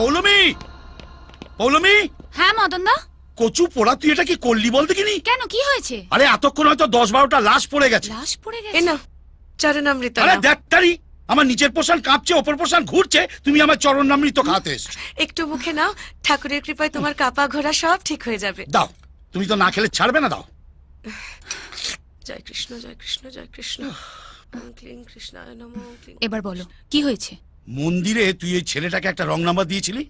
পৌলমি, পৌলমি। হ্যাঁ মদন দা। কচু পোড়া, তুই এটা কি করলি বল দেখিনি? কেন, কি হয়েছে? আরে এতক্ষণ হয়তো 10-12টা লাশ পড়ে গেছে। লাশ পড়ে এ গেছে? না চরণামৃত আরে নাও। দেখতারি, আমার নিচের পোষণ কাঁপছে, ওপর পোষণ ঘুরছে, তুমি আমার চরণামৃত খাতে এসছো। একটু মুখে নাও, ঠাকুরের কৃপায় তোমার কাপা ঘোরা সব ঠিক হয়ে যাবে। দাও, তুমি তো না খেলে ছাড়বে না, দাও। জয় কৃষ্ণ জয় কৃষ্ণ জয় কৃষ্ণ। ওম ক্লিং কৃষ্ণায় নমঃ। ওম ক্লিং। এবার বলো কি হয়েছে? মন্দিরে তুই এই ছেলেটাকে একটা রং নাম্বার দিয়েছিলি,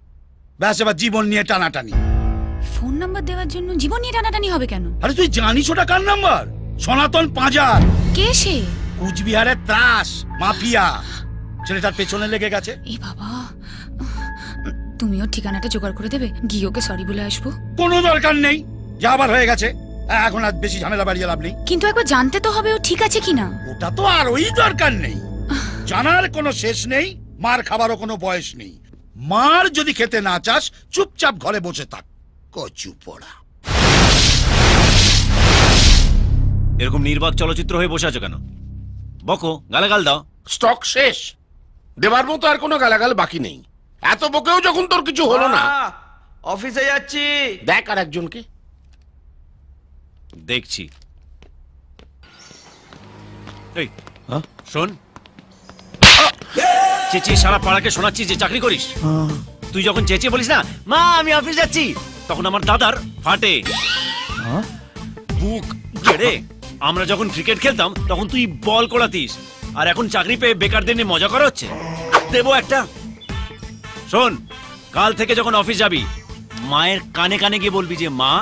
ব্যাস এবার জীবন নিয়ে টানাটানি। ফোন নাম্বার দেওয়ার জন্য জীবন নিয়ে টানাটানি হবে কেন? আরে তুই জানিস ওটা কার নাম্বার? সনাতন পাঁজার, কে সে? কুচবিহারের ত্রাস মাফিয়া। ছেলেটার পেছনে লেগে গেছে। এই বাবা, তুমিও ঠিকানাটা জোগাড় করে দেবে, গিয়ে ওকে সরি বলে আসবো। কোনো দরকার নেই, যা আবার হয়ে গেছে, এখন আর বেশি ঝামেলা বাড়িয়ে লাভ নেই। কিন্তু একবার জানতে তো হবে ও ঠিক আছে কিনা। ওটা তো আর ওই দরকার নেই, জানার কোনো শেষ নেই, মার খাবারও কোনো বয়স নেই। মার যদি খেতে না চাস, চুপচাপ ঘরে বসে থাক। কচু পোড়া। এরকম নির্বাক চলচ্চিত্র হয়ে বসে আছো কেন? বকো, গালাগাল দাও। স্টক শেষ, দেবার মতো আর কোনো গালাগাল বাকি নেই। এত বকেও যখন তোর কিছু হলো না, অফিসে যাচ্ছি। দেখ আর একজনকে। দেখছি। এই শোন, চেঁচিয়ে সারা পাড়াকে শোনাচ্ছি যে চাকরি করিস। তুই যখন চেঁচিয়ে বলিস না মা আমি অফিস যাচ্ছি, তখন আমার দাদার ফাটে বুক গেড়ে। আমরা যখন ক্রিকেট খেলতাম তখন তুই বল কোড়াতিস, আর এখন চাকরি পেয়ে বেকারদের নিয়ে মজা করা হচ্ছে। দেবো একটা। শোন, কাল থেকে যখন অফিস যাবি, মায়ের কানে কানে গিয়ে বলবি যে মা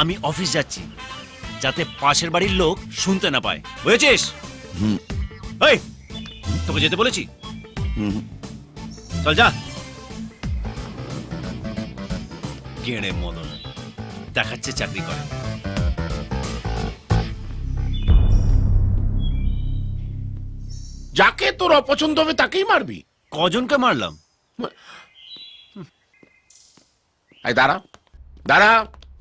আমি অফিস যাচ্ছি, যাতে পাশের বাড়ির লোক শুনতে না পায়, বুঝেছিস? এই, তোকে যেতে বলেছি। চল যা। গেঁড়ে মদন দেখাচ্ছে চাকরি করে। যাকে তোর অপছন্দ হবে তাকেই মারবি? কজনকে মারলাম? এই দাঁড়া দাঁড়া,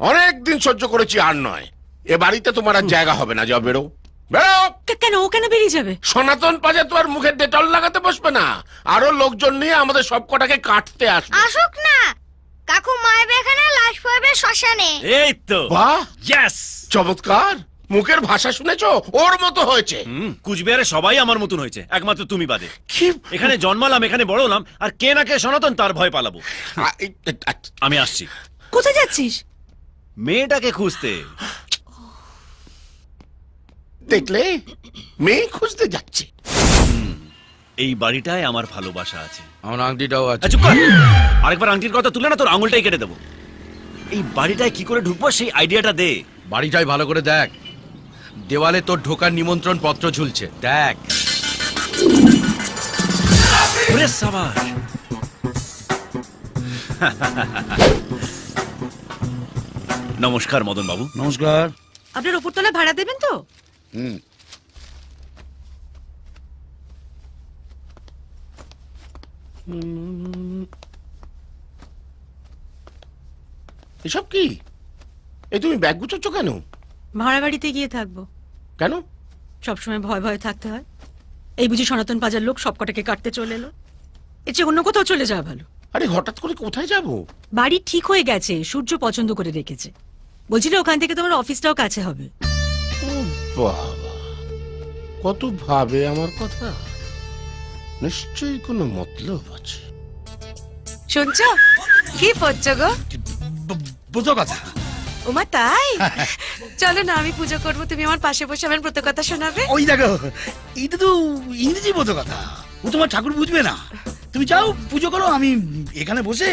অনেক দিন সহ্য করেছি, আর নয়। এ বাড়িতে তোমার আর জায়গা হবে না, যাও বেরো বেরো। কেন ও কেন বেরিয়ে যাবে? সনাতন পাজা তো আর মুখে ডেটল লাগাতে বসবে না, আরো লোকজন নিয়ে আমাদের সব কটাকে কাটতে আসবে। আসুক না, কাকু মায়ের এখানে লাশ পড়বে শ্মশানে। এই তো, বাহ, ইয়েস, চমৎকার। মুখের ভাষা শুনেছো? ওর মতো হয়েছে। কুচবিহারে সবাই আমার মতন হয়েছে, একমাত্র তুমি বাদে। কি এখানে জন্মালাম, এখানে বড় হলাম, আর কে না কে সনাতন তার ভয় পালাবো। আমি আসছি। কোথায় যাচ্ছিস? মেয়েটাকে খুঁজতে। দেখলে, মেয়ে খুঁজতে যাচ্ছে। এই বাড়িটায় আমার ভালোবাসা আছে। আমার আংটিটাও আছে। চুপ কর, আরেকবার আংটির কথা তুলে না তোর আঙুলটাই কেটে দেবো। এই বাড়িটায় কি করে ঢুকবো সেই আইডিয়াটা দে। বাড়িটাই ভালো করে দেখ, দেওয়ালে তোর ঢোকার নিমন্ত্রণ পত্র ঝুলছে, দেখ। ওরে সাবাস। নমস্কার মদন বাবু। নমস্কার। আপনার উপরতলা ভাড়া দেবেন তো? এসব কি? এই তুমি ব্যাগ গুছোচ্ছ কেন? ভাড়া বাড়িতে গিয়ে থাকবো। কেন? সবসময় ভয় ভয় থাকতে হয়। এই বুঝি সনাতন পাজার লোক সব কটাকে কাটতে চলে এলো। এর চেয়ে অন্য কোথাও চলে যাওয়া ভালো। আরে হঠাৎ করে কোথায় যাব? বাড়ি ঠিক হয়ে গেছে, সূর্য পছন্দ করে রেখেছে। বলছিল ওখান থেকে তোমার অফিসটাও কাছে হবে। বাবা, কত ভাবে আমার কথা। নিশ্চয়ই কোনো মতলব আছে। শুনছো? কি পড়ছো গো? বুঝো কথা। ওমা তাই? চলো না, আমি পুজো করবো, তুমি আমার পাশে বসে আমার ব্রত কথা শোনাবে। ওই দেখো, এটা তো ইংরেজি বোঝো কথা, ও তোমার ঠাকুর বুঝবে না। তুমি যাও পুজো করো, আমি এখানে বসে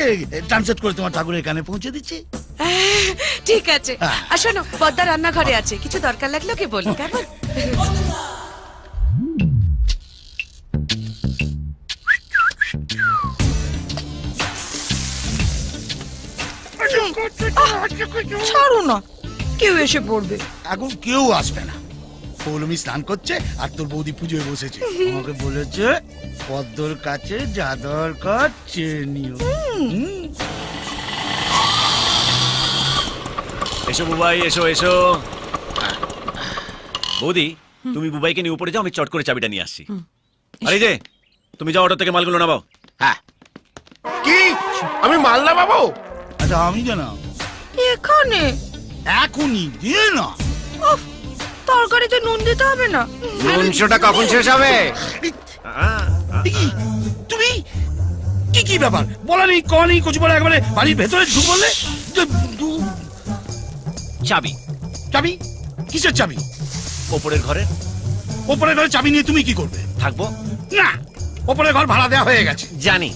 ট্রান্সলেট করে তোমার ঠাকুরের এখানে পৌঁছে দিচ্ছি। ঠিক আছে। আর শোনো, পদ্মা রান্নাঘরে আছে, কিছু দরকার লাগলো কি বলি, কেমন? ছাড়ো না, কেউ এসে পড়বে। এখন কেউ আসবে না, পৌলমি স্নান করছে আর তোর বৌদি পুজোয় বসেছে। আমাকে বলেছে পদ্মর কাছে যা দরকার চেয়ে নিও। এসো বুবাই, এসো এসো। বৌদি, তুমি বুবাইকে নিয়ে উপরে যাও, আমি চট করে চাবিটা নিয়ে আসছি। আরে যে তুমি যাও, অটো থেকে মালগুলো নামাও। হ্যাঁ। কি আমি মালদা পাবো? আচ্ছা আমি জানা এখানে এখনই দিয়ে না। তরকারিতে নুন দিতে হবে না? নুনশোটা কখন শেষ হবে? কি? তুমি কি কি ব্যাপার বলা নেই ক নেই কচু পড়া একেবারে বাড়ির ভেতরে ঢুক বললে চাবি চাবি কিসের চাবি? ওপরের ঘরে ওপরের ঘরে চাবি নিয়ে তুমি কি করবে? থাকবো। না, ওপরের ঘর ভাড়া দেওয়া হয়ে গেছে। জানি,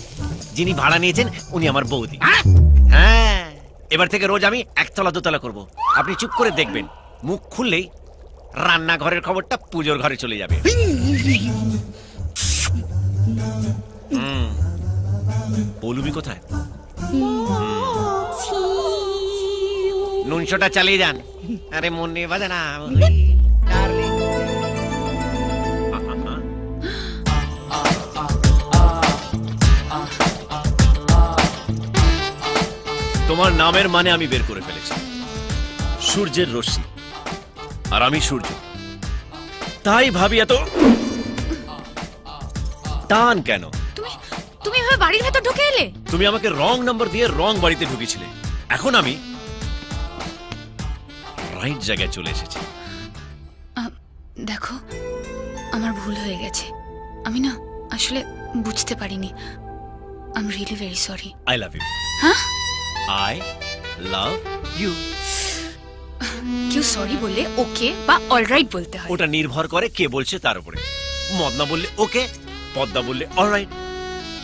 যিনি ভাড়া নিয়েছেন উনি আমার বৌদি। হ্যাঁ? হ্যাঁ, এবার থেকে রোজ আমি একতলা দোতলা করব। আপনি চুপ করে দেখবেন, মুখ খুললেই রান্নাঘরের খবরটা পুজোর ঘরে চলে যাবে। পৌলুমি কোথায়? নুনশোটা চালিয়ে যান। আরে মন নিয়ে বাজে না। তোমার নামের মানে আমি বের করে ফেলেছি, সূর্যের রশ্মি, আর আমি সূর্য। তাই ভাবি এত টান কেন? তুমি তুমি এভাবে বাড়ির ভেতর ঢুকে এলে? তুমি আমাকে রং নাম্বার দিয়ে রং বাড়িতে ঢুকেছিলে, এখন আমি রাইট জায়গায় চলে এসেছি। দেখো, আমার ভুল হয়ে গেছে। আমি না আসলে বুঝতে পারিনি। I am really very sorry. I love you. হ্যাঁ? I love you. কেউ সরি বললে ওকে বা অলরাইট বলতে হয়। ওটা নির্ভর করে কে বলছে তার উপরে। মদনা বললে ওকে, পদ্মা বললে অলরাইট,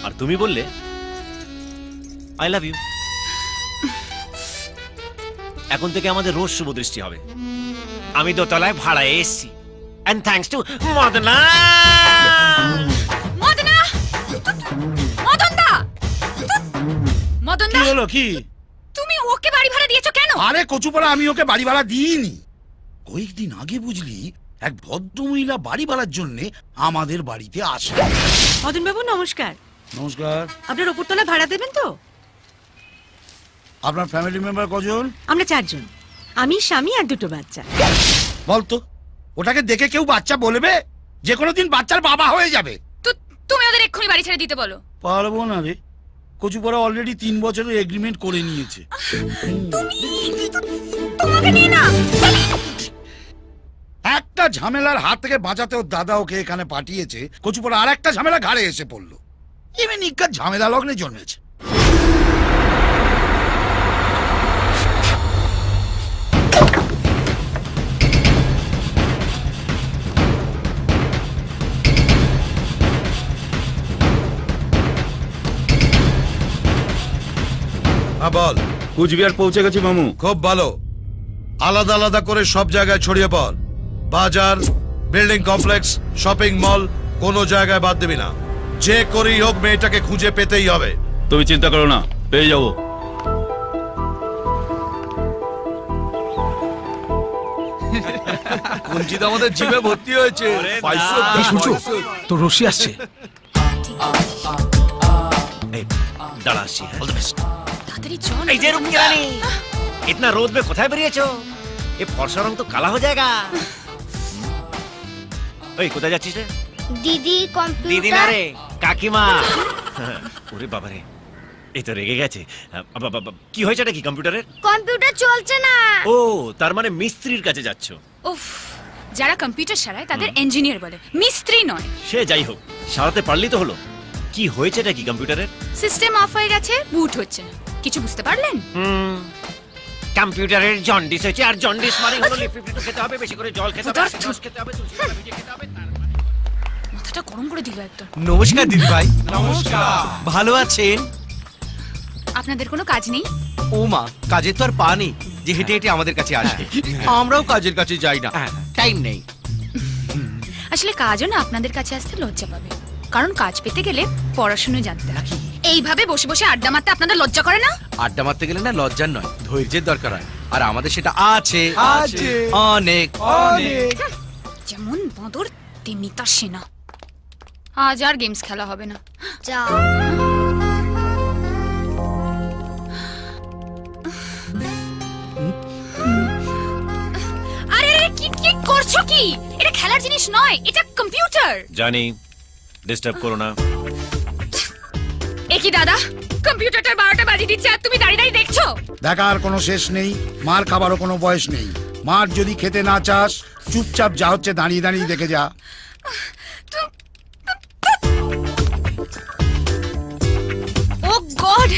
আর তুমি বললে আই লাভ ইউ। এখন থেকে আমাদের রোজ শুভ দৃষ্টি হবে। আমি দোতলায় ভাড়ায় এসেছি, and thanks to Madna. Madna! মদনদা! কি মদনদা, হলো কি? তুমি ওকে বাড়ি ভাড়া দিয়েছো কেন? আরে কচুপাড়া আমি ওকে বাড়ি ভাড়া দিইনি। কয়েকদিন আগে বুঝলি এক ভদ্রমহিলা বাড়ি ভাড়ার জন্য আমাদের বাড়িতে আসে। মদন বাবু নমস্কার। নমস্কার। আপনার ওপরতলা ভাড়া দেবেন তো? আপনার ফ্যামিলি মেম্বার কজন? আমরা 4 জন, আমি, স্বামী আর 2 বাচ্চা। বলতো ওটাকে দেখে কেউ বাচ্চা বলবে? যে কোনো দিন বাচ্চার বাবা হয়ে যাবে। তো তুমি ওদের এক্ষুনি বাড়ি ছেড়ে দিতে বলো। পারবো না রে, কচুপাড়া অলরেডি 3 বছরের এগ্রিমেন্ট করে নিয়েছে। তোমাকে নিয়ে না। একটা ঝামেলার হাত থেকে বাঁচাতে ওর দাদা ওকে এখানে পাঠিয়েছে, কচুপাড়া আর একটা ঝামেলা ঘাড়ে এসে পড়লো। এমনি নিকার ঝামেলা লগ্নে জন্মেছে। হ্যাঁ বল। কুচবিহার পৌঁছে গেছি মামু। খুব ভালো, আলাদা আলাদা করে সব জায়গায় ছড়িয়ে পড়। বাজার, বিল্ডিং কমপ্লেক্স, শপিং মল, কোনো জায়গায় বাদ দিবি না। যে করেই হোক মেয়েটাকে খুঁজে পেতেই হবে। তুমি চিন্তা করো না, পেয়ে যাবো। কুঞ্চিত আমাদের জিমে ভর্তি হয়েছে। তো রশি আসছে। এই, দাঁড়া আসছি। All the best. তাড়াতাড়ি চল। এই যে রুমকি রানী, इतना रोद में কোথায় বেরিয়েছো? এ ফর্সা রং তো কালা হয়ে যায়গা। ওই কোথায় যাচ্ছিস রে? দিদি দিদি না কম্পিউটার রে, কাকিমা। ওরে বাবা রে, এই তো রেগে গেছে। কি হয়েছে নাকি কম্পিউটারের? কম্পিউটার চলছে না। ও, তার মানে মিস্ত্রির কাছে যাচ্ছ। উফ, যারা কম্পিউটার সারায় তাদের ইঞ্জিনিয়ার বলে, মিস্ত্রি নয়। সে যাই হোক, সারাতে পারলি তো হলো। কি হয়েছে নাকি কম্পিউটারের? সিস্টেম অফ হয়ে গেছে, বুট হচ্ছে না। কিছু বুঝতে পারলেন? কম্পিউটারের জন্ডিস হয়েছে, আর জন্ডিস মানে হলো লিপিড খেতে হবে, বেশি করে জল খেতে হবে, রস খেতে হবে, তুলসী পাতা ভিজিয়ে খেতে হবে। মাথাটা গরম করে দিল একদম। নমস্কার দিদি ভাই। নমস্কার। ভালো আছেন? আপনাদের কোনো কাজ নেই? ও মা, কাজের তো আর পা নেই যে হেঁটে হেঁটে আমাদের কাছে আসে। আমরাও কাজের কাছে যাই না, টাইম নেই। আসলে কাজও না আপনাদের কাছে আসতে লজ্জা পাবে, কারণ কাজ পেতে গেলে পড়াশুনো জানতে হয়। এইভাবে বসে বসে আড্ডা মারতে আপনাদের লজ্জা করে না? আড্ডা মারতে গেলে না লজ্জার নয়, ধৈর্যের দরকার হয়, আর আমাদের সেটা আছে অনেক অনেক। যেমন বাঁদর তেমনি তার সেনা। আজ আর গেমস খেলা হবে না। যাও। আরে আরে, কি কি করছো কি? এটা খেলার জিনিস নয়, এটা কম্পিউটার। জানি, ডিস্টার্ব করো না। এ কি দাদা, কম্পিউটারটা 12টা বাজিয়ে দিচ্ছে আর তুমি দাঁড়িয়ে দাঁড়িয়ে দেখছো। দেখার কোনো শেষ নেই, মার খাবারও কোনো বয়স নেই। মার যদি খেতে না চাস চুপচাপ যা হচ্ছে দাঁড়িয়ে দাঁড়িয়ে দেখে যা। ও গড,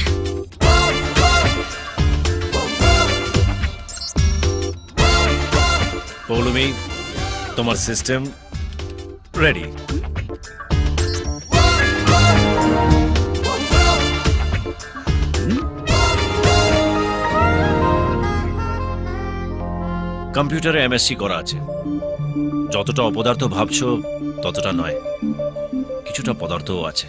পৌলমি, তোমার সিস্টেম রেডি। কম্পিউটারে এমএসসি করা আছে। যতটা অপদার্থ ভাবছো ততটা নয়, কিছুটা পদার্থও আছে।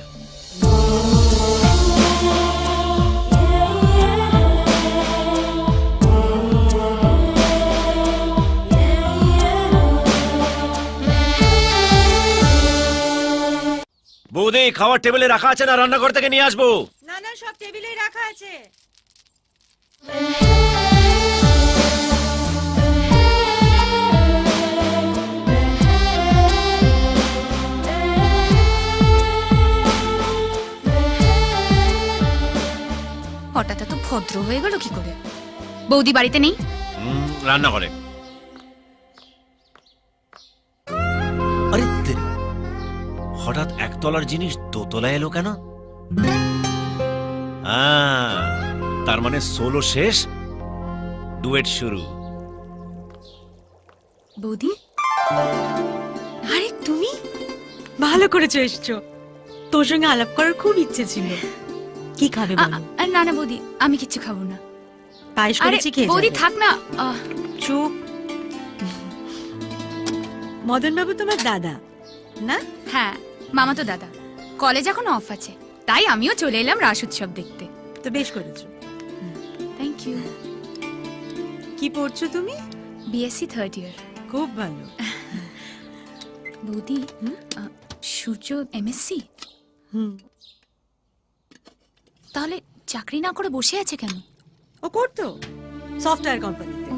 বৌদি, খাওয়ার টেবিলে রাখা আছে না রান্নাঘর থেকে নিয়ে আসবো? না না, সব টেবিলেই রাখা আছে। হঠাৎ এত ভদ্র হয়ে গেল কি করে? বৌদি বাড়িতে নেই? রান্না করে। আরে তেরি, হঠাৎ একতলার জিনিস দোতলায় এলো কেন? তার মানে সোলো শেষ, ডুয়েট শুরু। বৌদি, আরে তুমি ভালো করেছো এসছো, তোর সঙ্গে আলাপ করার খুব ইচ্ছে ছিল। কি খাবে বলো? না না বৌদি, আমি কিচ্ছু খাবো না। পায়েস আরে করেছি, খেয়ে বৌদি যাবে। থাক না। চুপ। মদন বাবু তোমার দাদা না? হ্যাঁ, মামা তো দাদা। কলেজ এখন অফ আছে, তাই আমিও চলে এলাম রাস উৎসব দেখতে। তো বেশ করেছো। Thank you. কি পড়ছো তুমি? BSc 3rd year. খুব ভালো। বৌদি, সূর্য এমএসসি? হুম। তাহলে চাকরি না করে বসে আছে কেন? ও করতো সফটওয়্যার কোম্পানিতে, ও,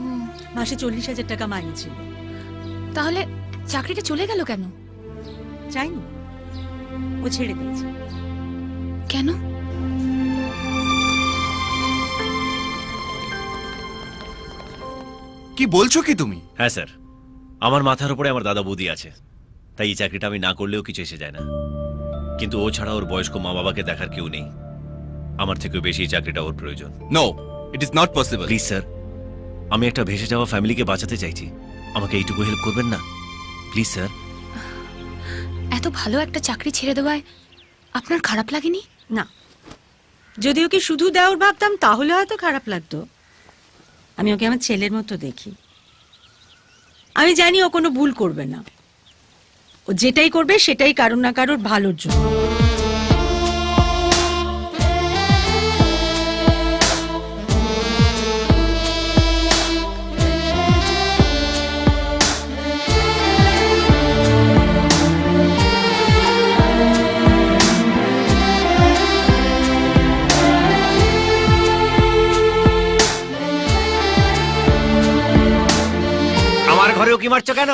মাসে 40,000 টাকা মাইনে ছিল। তাহলে চাকরিটা চলে গেল কেন? চাইনি, ও ছেড়ে দিয়েছে। কেন? কি বলছো কি তুমি? হ্যাঁ স্যার, আমার মাথার উপরে আমার দাদা বৌদি আছে, তাই এই চাকরিটা আমি না করলেও কিছু এসে যায় না। কিন্তু ও ছাড়া ওর বয়স্ক মা বাবাকে দেখার কেউ নেই। আমার থেকেও বেশি এই চাকরিটা ওর প্রয়োজন। No, it is not possible. Please sir, আমি একটা ভেসে যাওয়া ফ্যামিলিকে বাঁচাতে চাইছি, আমাকে এইটুকু হেল্প করবেন না প্লিজ স্যার? এত ভালো একটা চাকরি ছেড়ে দেওয়ায় আপনার খারাপ লাগেনি? না, যদি ওকে শুধু দেওয়ার ভাবতাম তাহলে হয়তো খারাপ লাগতো। আমি ওকে আমার ছেলের মতো দেখি। আমি জানি ও কোনো ভুল করবে না, ও যেটাই করবে সেটাই কারোর না কারোর ভালোর জন্য। আমার ঘরে উকি মারছো কেন?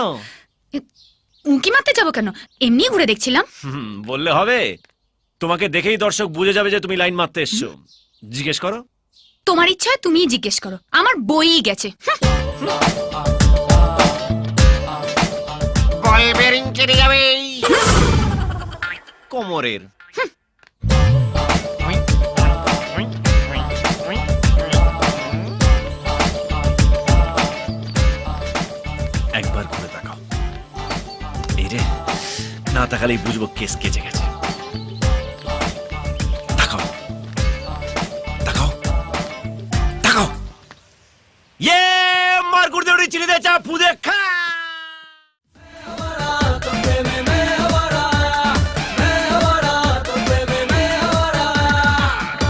উঁকি মারতে যাবো কেন? এমনি ঘুরে দেখছিলাম। বললে হবে? তোমাকে দেখেই দর্শক বুঝে যাবে যে তুমি লাইন মারতে এসছো। জিজ্ঞেস করো। তোমার ইচ্ছা হয় তুমিই জিজ্ঞেস করো, আমার বইই গেছে। বল বেরিং কেটে যাবে। কোমরের একবার ঘুরে তাকাও। এই রে, না তাকালেই বুঝবো কেস কেচে গেছে। তাকাও তাকাও তাকাও। ইয়ে মার গুড় দে চিনি দে চা ফুদে খা।